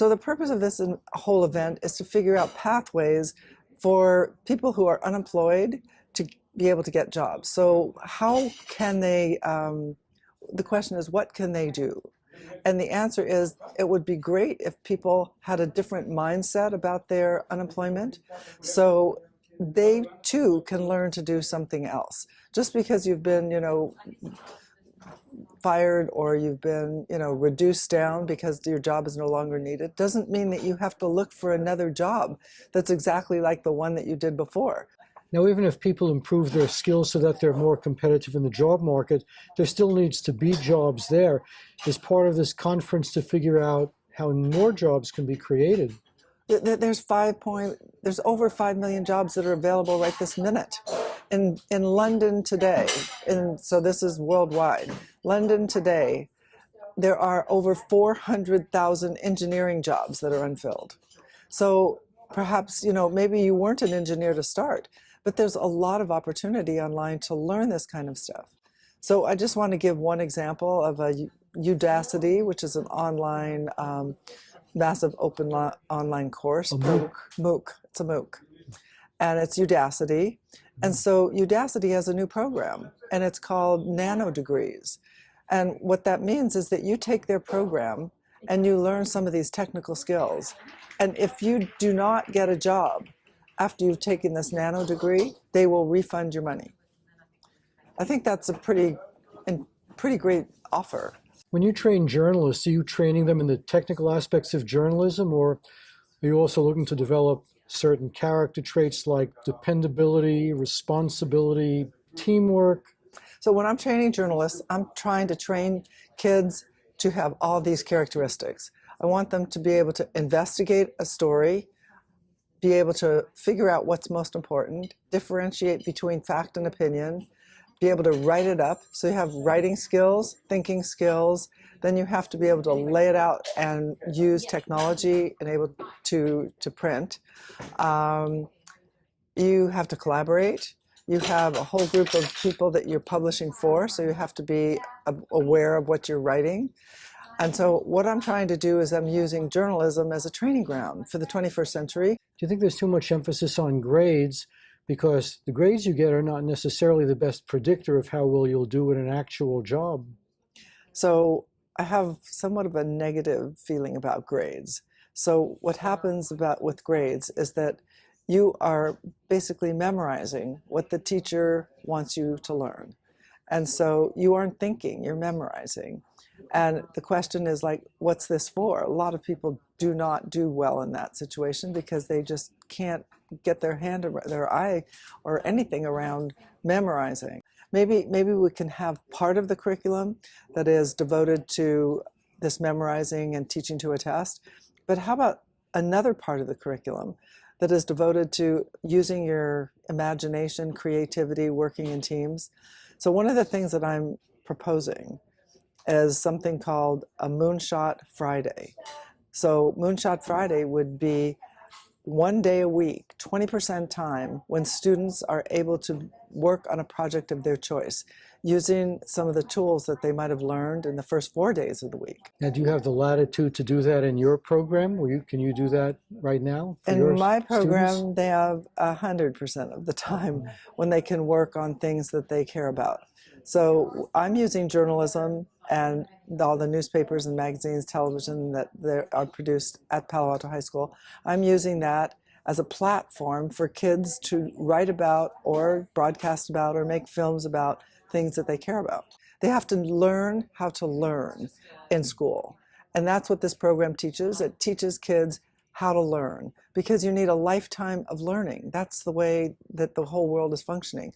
So the purpose of this whole event is to figure out pathways for people who are unemployed to be able to get jobs. So how can they, the question is, what can they do? And the answer is, it would be great if people had a different mindset about their unemployment, so they too can learn to do something else. Just because you've been, fired, or you've been, reduced down because your job is no longer needed, doesn't mean that you have to look for another job that's exactly like the one that you did before. Now, even if people improve their skills so that they're more competitive in the job market, there still needs to be jobs there. Is part of this conference to figure out how more jobs can be created? There's over 5 million jobs that are available right this minute. In London today, and so this is worldwide, London today, there are over 400,000 engineering jobs that are unfilled. So perhaps, maybe you weren't an engineer to start, but there's a lot of opportunity online to learn this kind of stuff. So I just want to give one example of a Udacity, which is an online, massive open online course. A MOOC. MOOC. It's a MOOC. And it's Udacity. And so Udacity has a new program, and it's called Nano Degrees. And what that means is that you take their program and you learn some of these technical skills. And if you do not get a job after you've taken this nano degree, they will refund your money. I think that's a pretty great offer. When you train journalists, are you training them in the technical aspects of journalism, or are you also looking to develop certain character traits like dependability, responsibility, teamwork? So when I'm training journalists, I'm trying to train kids to have all these characteristics. I want them to be able to investigate a story, be able to figure out what's most important, differentiate between fact and opinion, be able to write it up. So you have writing skills, thinking skills, then you have to be able to lay it out and use technology and able to print. You have to collaborate. You have a whole group of people that you're publishing for, so you have to be aware of what you're writing. And so what I'm trying to do is I'm using journalism as a training ground for the 21st century. Do you think there's too much emphasis on grades? Because the grades you get are not necessarily the best predictor of how well you'll do in an actual job. So I have somewhat of a negative feeling about grades. So what happens with grades is that you are basically memorizing what the teacher wants you to learn. And so you aren't thinking, you're memorizing. And the question is like, what's this for? A lot of people do not do well in that situation because they just can't get their hand or their eye or anything around memorizing. Maybe we can have part of the curriculum that is devoted to this memorizing and teaching to a test, but how about another part of the curriculum that is devoted to using your imagination, creativity, working in teams? So one of the things that I'm proposing is something called a Moonshot Friday. So Moonshot Friday would be one day a week, 20% time, when students are able to work on a project of their choice using some of the tools that they might have learned in the first 4 days of the week. Now, do you have the latitude to do that in your program? Can you do that right now? In my program, students? they have 100% of the time when they can work on things that they care about. So I'm using journalism and all the newspapers and magazines, television that are produced at Palo Alto High School. I'm using that as a platform for kids to write about or broadcast about or make films about things that they care about. They have to learn how to learn in school. And that's what this program teaches. It teaches kids how to learn, because you need a lifetime of learning. That's the way that the whole world is functioning.